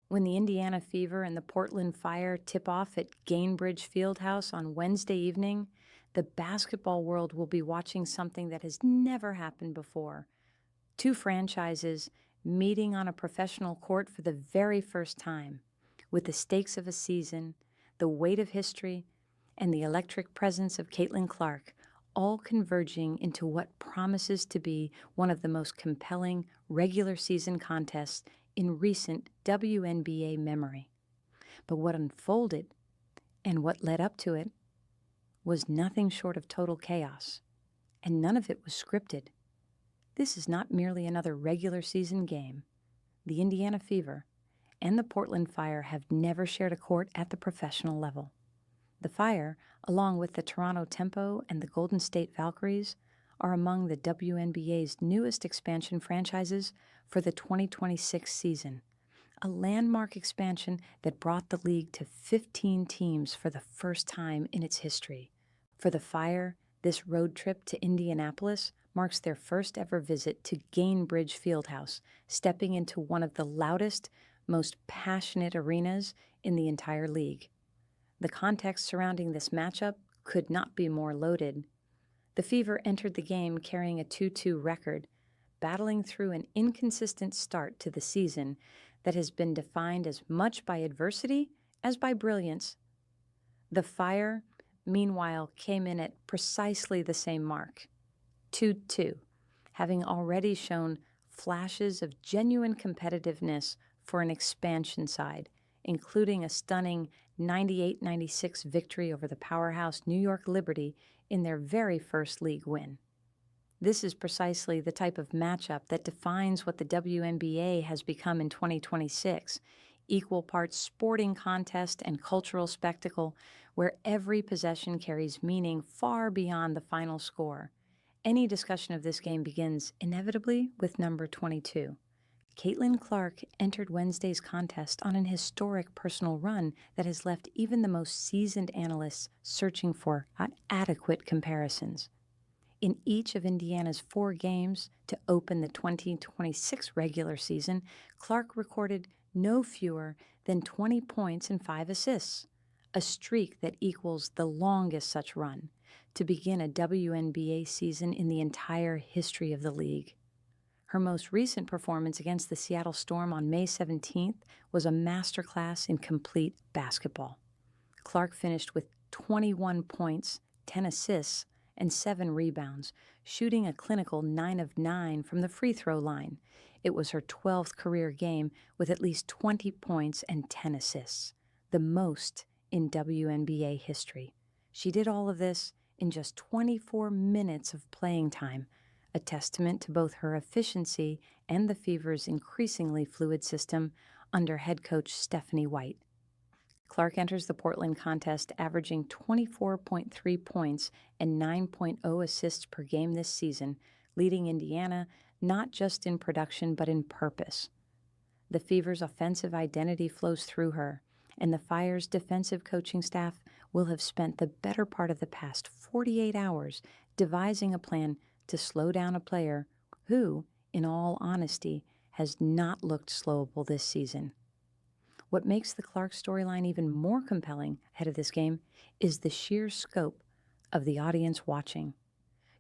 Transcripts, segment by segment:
When the Indiana Fever and the Portland Fire tip off at Gainbridge Fieldhouse on Wednesday evening, the basketball world will be watching something that has never happened before. Two franchises meeting on a professional court for the very first time, with the stakes of a season, the weight of history, and the electric presence of Caitlin Clark, all converging into what promises to be one of the most compelling regular season contests in recent WNBA memory. But what unfolded and what led up to it was nothing short of total chaos, and none of it was scripted. This is not merely another regular season game. The Indiana Fever and the Portland Fire have never shared a court at the professional level. The Fire, along with the Toronto Tempo and the Golden State Valkyries, are among the WNBA's newest expansion franchises for the 2026 season, a landmark expansion that brought the league to 15 teams for the first time in its history. For the Fire, this road trip to Indianapolis marks their first ever visit to Gainbridge Fieldhouse, stepping into one of the loudest, most passionate arenas in the entire league. The context surrounding this matchup could not be more loaded. The Fever entered the game carrying a 2-2 record, battling through an inconsistent start to the season that has been defined as much by adversity as by brilliance. The Fire, meanwhile, came in at precisely the same mark, 2-2, having already shown flashes of genuine competitiveness for an expansion side, including a stunning 98-96 victory over the powerhouse New York Liberty in their very first league win. This is precisely the type of matchup that defines what the WNBA has become in 2026, equal parts sporting contest and cultural spectacle where every possession carries meaning far beyond the final score. Any discussion of this game begins inevitably with number 22. Caitlin Clark entered Wednesday's contest on an historic personal run that has left even the most seasoned analysts searching for adequate comparisons. In each of Indiana's 4 games to open the 2026 regular season, Clark recorded no fewer than 20 points and 5 assists, a streak that equals the longest such run to begin a WNBA season in the entire history of the league. Her most recent performance against the Seattle Storm on May 17th was a masterclass in complete basketball. Clark finished with 21 points, 10 assists, and 7 rebounds, shooting a clinical 9 of 9 from the free throw line. It was her 12th career game with at least 20 points and 10 assists, the most in WNBA history. She did all of this in just 24 minutes of playing time, a testament to both her efficiency and the Fever's increasingly fluid system under head coach Stephanie White. Clark enters the Portland contest averaging 24.3 points and 9.0 assists per game this season, leading Indiana not just in production but in purpose. The Fever's offensive identity flows through her, and the Fire's defensive coaching staff will have spent the better part of the past 48 hours devising a plan to slow down a player who, in all honesty, has not looked slowable this season. What makes the Clark storyline even more compelling ahead of this game is the sheer scope of the audience watching.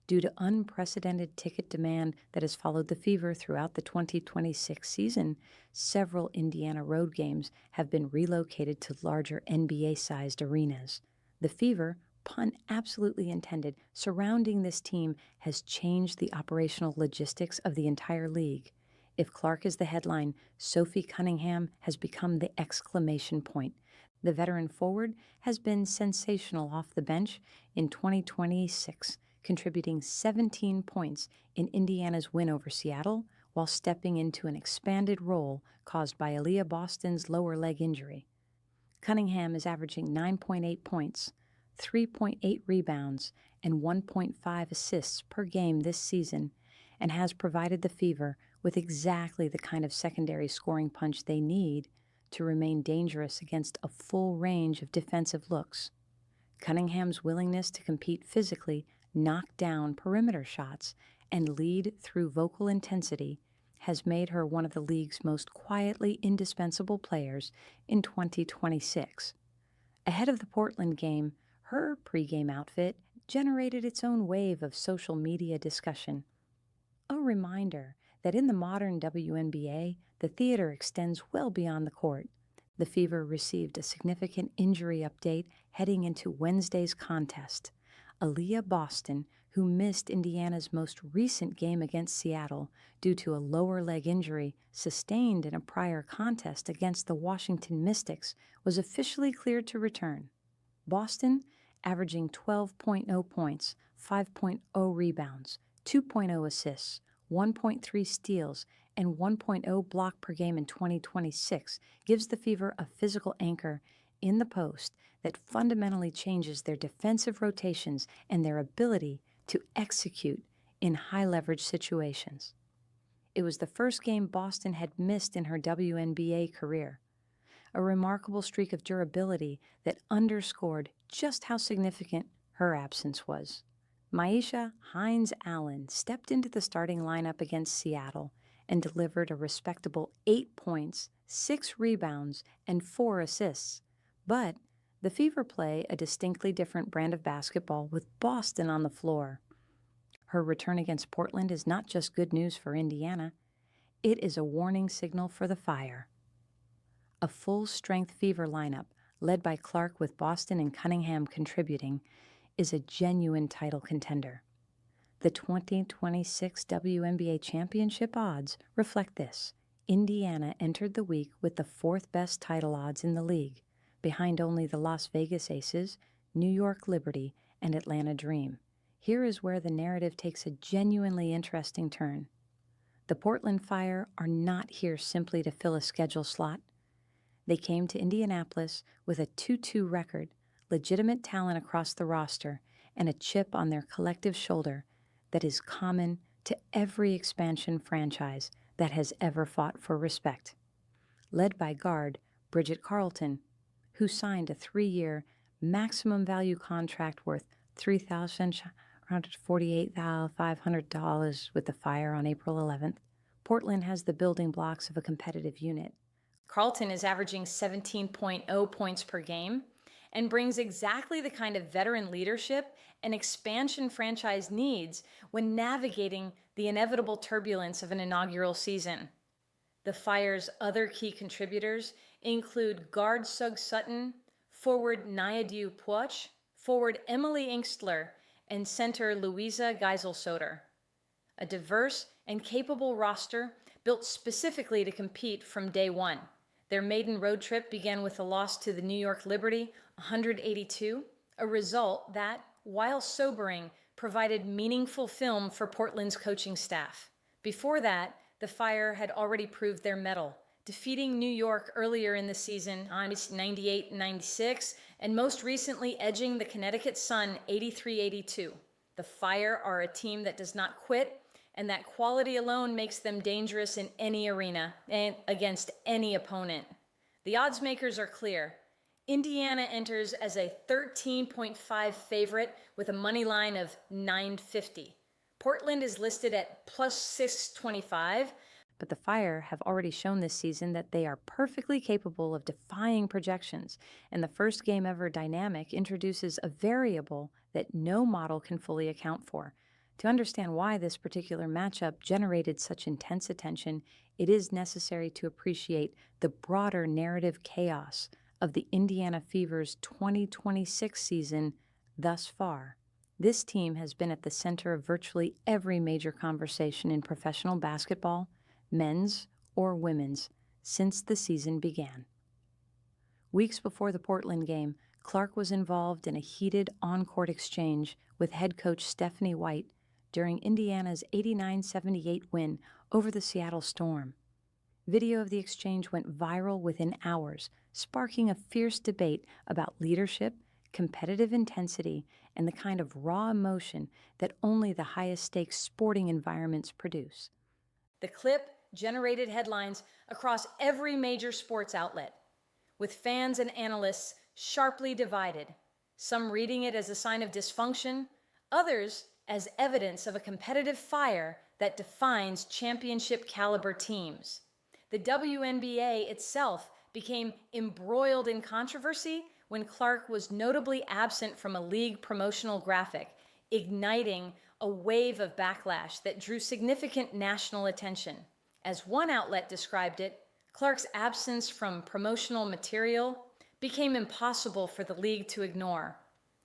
Due to unprecedented ticket demand that has followed the Fever throughout the 2026 season, several Indiana road games have been relocated to larger NBA-sized arenas. The Fever, pun absolutely intended, surrounding this team has changed the operational logistics of the entire league. If Clark is the headline, Sophie Cunningham has become the exclamation point. The veteran forward has been sensational off the bench in 2026, contributing 17 points in Indiana's win over Seattle while stepping into an expanded role caused by Aaliyah Boston's lower leg injury. Cunningham is averaging 9.8 points, 3.8 rebounds, and 1.5 assists per game this season, and has provided the Fever with exactly the kind of secondary scoring punch they need to remain dangerous against a full range of defensive looks. Cunningham's willingness to compete physically, knock down perimeter shots, and lead through vocal intensity has made her one of the league's most quietly indispensable players in 2026. Ahead of the Portland game, her pregame outfit generated its own wave of social media discussion. A reminder that in the modern WNBA, the theater extends well beyond the court. The Fever received a significant injury update heading into Wednesday's contest. Aaliyah Boston, who missed Indiana's most recent game against Seattle due to a lower leg injury sustained in a prior contest against the Washington Mystics, was officially cleared to return. Boston, averaging 12.0 points, 5.0 rebounds, 2.0 assists, 1.3 steals, and 1.0 block per game in 2026, gives the Fever a physical anchor in the post that fundamentally changes their defensive rotations and their ability to execute in high-leverage situations. It was the first game Boston had missed in her WNBA career, a remarkable streak of durability that underscored just how significant her absence was. Maisha Hines-Allen stepped into the starting lineup against Seattle and delivered a respectable 8 points, 6 rebounds, and 4 assists. But the Fever play a distinctly different brand of basketball with Boston on the floor. Her return against Portland is not just good news for Indiana, it is a warning signal for the Fire. A full-strength Fever lineup, led by Clark with Boston and Cunningham contributing, is a genuine title contender. The 2026 WNBA championship odds reflect this. Indiana entered the week with the 4th best title odds in the league, behind only the Las Vegas Aces, New York Liberty, and Atlanta Dream. Here is where the narrative takes a genuinely interesting turn. The Portland Fire are not here simply to fill a schedule slot. They came to Indianapolis with a 2-2 record, legitimate talent across the roster, and a chip on their collective shoulder that is common to every expansion franchise that has ever fought for respect. Led by guard Bridget Carlton, who signed a 3-year maximum value contract worth $3,48500 with the Fire on April 11th, Portland has the building blocks of a competitive unit. Carlton is averaging 17.0 points per game and brings exactly the kind of veteran leadership an expansion franchise needs when navigating the inevitable turbulence of an inaugural season. The Fire's other key contributors include guard Sug Sutton, forward Nayadu Puach, forward Emily Inkstler, and center Louisa Geisel-Soter. A diverse and capable roster built specifically to compete from day one. Their maiden road trip began with a loss to the New York Liberty, 182, a result that, while sobering, provided meaningful film for Portland's coaching staff. Before that, the Fire had already proved their mettle, defeating New York earlier in the season on 98-96, and most recently edging the Connecticut Sun 83-82. The Fire are a team that does not quit, and that quality alone makes them dangerous in any arena and against any opponent. The odds makers are clear. Indiana enters as a 13.5 favorite with a money line of 950. Portland is listed at plus 625, but the Fire have already shown this season that they are perfectly capable of defying projections, and the first game ever dynamic introduces a variable that no model can fully account for. To understand why this particular matchup generated such intense attention, it is necessary to appreciate the broader narrative chaos of the Indiana Fever's 2026 season thus far. This team has been at the center of virtually every major conversation in professional basketball, men's or women's, since the season began. Weeks before the Portland game, Clark was involved in a heated on-court exchange with head coach Stephanie White during Indiana's 89-78 win over the Seattle Storm. Video of the exchange went viral within hours, sparking a fierce debate about leadership, competitive intensity, and the kind of raw emotion that only the highest-stakes sporting environments produce. The clip generated headlines across every major sports outlet, with fans and analysts sharply divided, some reading it as a sign of dysfunction, others as evidence of a competitive fire that defines championship caliber teams. The WNBA itself became embroiled in controversy when Clark was notably absent from a league promotional graphic, igniting a wave of backlash that drew significant national attention. As one outlet described it, Clark's absence from promotional material became impossible for the league to ignore,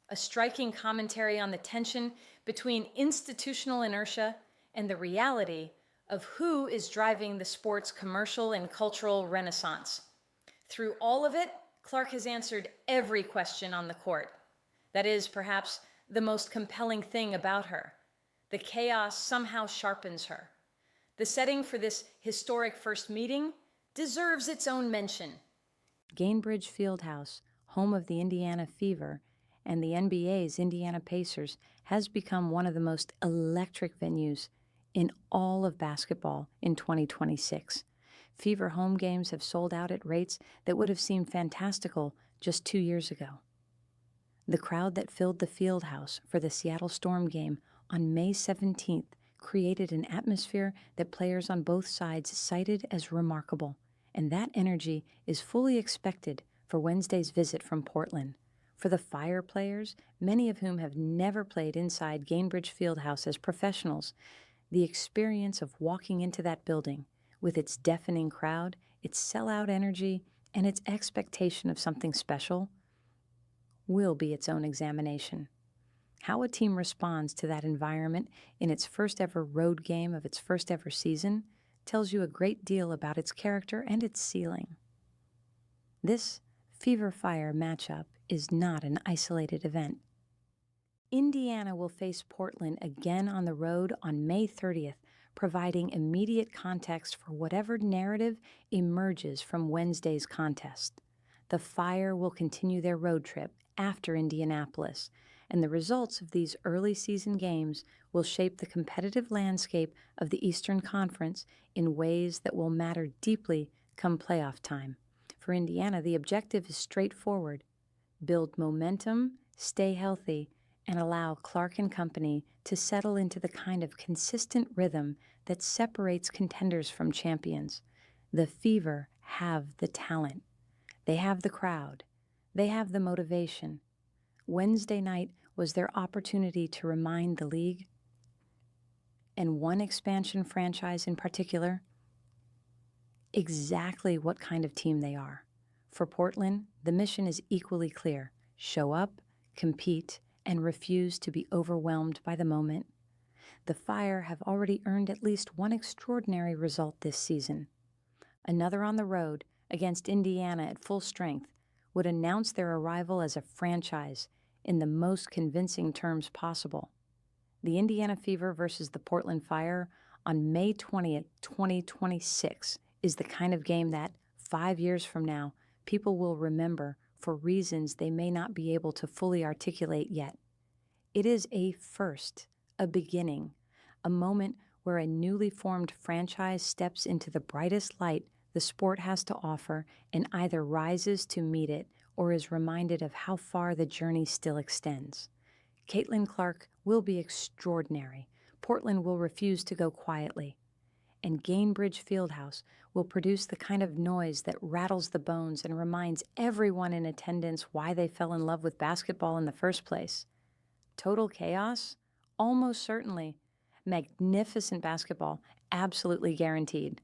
a striking commentary on the tension between institutional inertia and the reality of who is driving the sport's commercial and cultural renaissance. Through all of it, Clark has answered every question on the court. That is perhaps the most compelling thing about her. The chaos somehow sharpens her. The setting for this historic first meeting deserves its own mention. Gainbridge Fieldhouse, home of the Indiana Fever and the NBA's Indiana Pacers, has become one of the most electric venues in all of basketball in 2026. Fever home games have sold out at rates that would have seemed fantastical just 2 years ago. The crowd that filled the Fieldhouse for the Seattle Storm game on May 17th created an atmosphere that players on both sides cited as remarkable, and that energy is fully expected for Wednesday's visit from Portland. For the Fire players, many of whom have never played inside Gainbridge Fieldhouse as professionals, the experience of walking into that building with its deafening crowd, its sellout energy, and its expectation of something special will be its own examination. How a team responds to that environment in its first ever road game of its first ever season tells you a great deal about its character and its ceiling. This Fever-Fire matchup is not an isolated event. Indiana will face Portland again on the road on May 30th, providing immediate context for whatever narrative emerges from Wednesday's contest. The Fire will continue their road trip after Indianapolis, and the results of these early season games will shape the competitive landscape of the Eastern Conference in ways that will matter deeply come playoff time. For Indiana, the objective is straightforward: build momentum, stay healthy, and allow Clark and company to settle into the kind of consistent rhythm that separates contenders from champions. The Fever have the talent. They have the crowd. They have the motivation. Wednesday night was their opportunity to remind the league, and one expansion franchise in particular, exactly what kind of team they are. For Portland, the mission is equally clear: show up, compete, and refuse to be overwhelmed by the moment. The Fire have already earned at least one extraordinary result this season. Another on the road against Indiana at full strength would announce their arrival as a franchise in the most convincing terms possible. The Indiana Fever versus the Portland Fire on May 20th, 2026 is the kind of game that, 5 years from now, people will remember for reasons they may not be able to fully articulate yet. It is a first, a beginning, a moment where a newly formed franchise steps into the brightest light the sport has to offer and either rises to meet it or is reminded of how far the journey still extends. Caitlin Clark will be extraordinary. Portland will refuse to go quietly. And Gainbridge Fieldhouse will produce the kind of noise that rattles the bones and reminds everyone in attendance why they fell in love with basketball in the first place. Total chaos? Almost certainly. Magnificent basketball? Absolutely guaranteed.